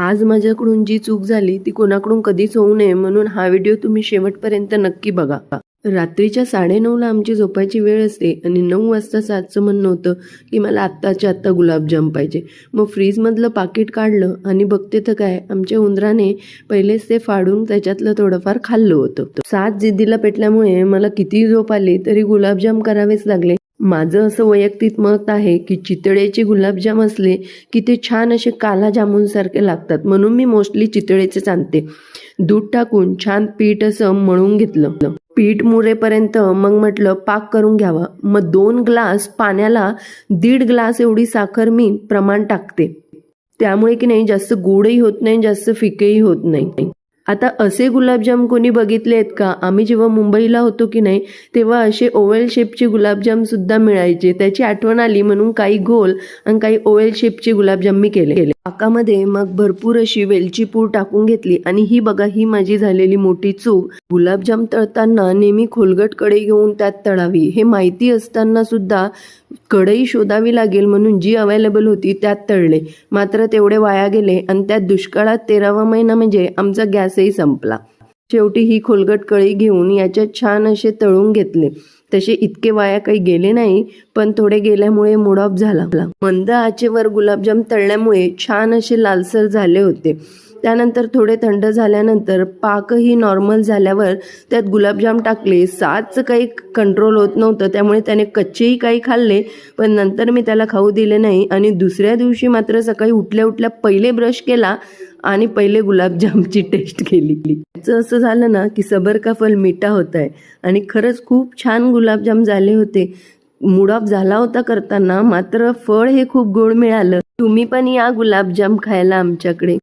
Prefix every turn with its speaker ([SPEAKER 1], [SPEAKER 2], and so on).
[SPEAKER 1] आज माझ्याकडून जी चूक झाली ती कोणाकडून कधीच होऊ नये म्हणून हा व्हिडिओ तुम्ही शेवटपर्यंत नक्की बघा. रात्रीच्या 9:30ला आमची झोपायची वेळ असते आणि 9 वाजता सातचं म्हणणं होतं की मला आत्ताच्या आत्ता गुलाबजाम पाहिजे. मग फ्रीजमधलं पाकिट काढलं आणि बघते तर काय, आमच्या उंदराने पहिलेच ते फाडून त्याच्यातलं थोडंफार खाल्लं होतं. सात जिद्दीला पेटल्यामुळे मला कितीही झोप आली तरी गुलाबजाम करावेच लागले. माझं असं वैयक्तिक मत आहे की चितळेचे गुलाबजाम असले की ते छान असे काला जामूनसारखे लागतात, म्हणून मी मोस्टली चितळेचेच आणते. दूध टाकून छान पीठ असं मळून घेतलं. पीठ मुरेपर्यंत मग म्हटलं पाक करून घ्यावा. मग 2 ग्लास पाण्याला 1.5 ग्लास एवढी साखर मी प्रमाण टाकते. त्यामुळे की नाही जास्त गोडही होत नाही, जास्त फिकेही होत नाही. आता असे गुलाबजाम कोणी बघितले आहेत का? आम्ही जेव्हा मुंबईला होतो की नाही तेव्हा असे ओव्हल शेपचे गुलाबजाम सुद्धा मिळायचे. त्याची आठवण आली म्हणून काही गोल आणि काही ओव्हल शेपचे गुलाबजाम मी केले. पाकामध्ये मग भरपूर अशी वेलची पूड टाकून घेतली आणि ही बघा, ही माझी झालेली मोठी चूक. गुलाबजाम तळताना नेहमी खोलगट कढई घेऊन त्यात तळावी हे माहिती असताना सुद्धा कढई शोधावी लागेल म्हणून जी अवेलेबल होती त्यात तळले. मात्र तेवढे वाया गेले आणि त्यात दुष्काळात 13वा महिना म्हणजे आमचा गॅसही संपला. शेवटी ही खोलगट कढई घेऊन याच्यात छान असे तळून घेतले. तसे इतके वाया काही गेले नाही, पण थोडे गेल्यामुळे मूड ऑफ झाला. मंद आचेवर गुलाबजाम तळल्यामुळे छान असे लालसर झाले होते. त्यानंतर थोडे थंड झाल्यानंतर पाकही नॉर्मल झाल्यावर त्यात गुलाबजाम टाकले. सातचं काही कंट्रोल होत नव्हतं, त्यामुळे त्याने कच्चेही काही खाल्ले, पण नंतर मी त्याला खाऊ दिले नाही. आणि दुसऱ्या दिवशी मात्र सकाळी उठल्या उठल्या पहिले ब्रश केला आणि पहिले गुलाबजामची टेस्ट केली. त्याचं असं झालं ना की सबर का फल मीठा होत आहे. आणि खरंच खूप छान गुलाबजाम झाले होते. मूड ऑफ झाला होता करताना, मात्र फळ हे खूप गोड मिळालं. तुम्ही पण या गुलाबजाम खायला आमच्याकडे.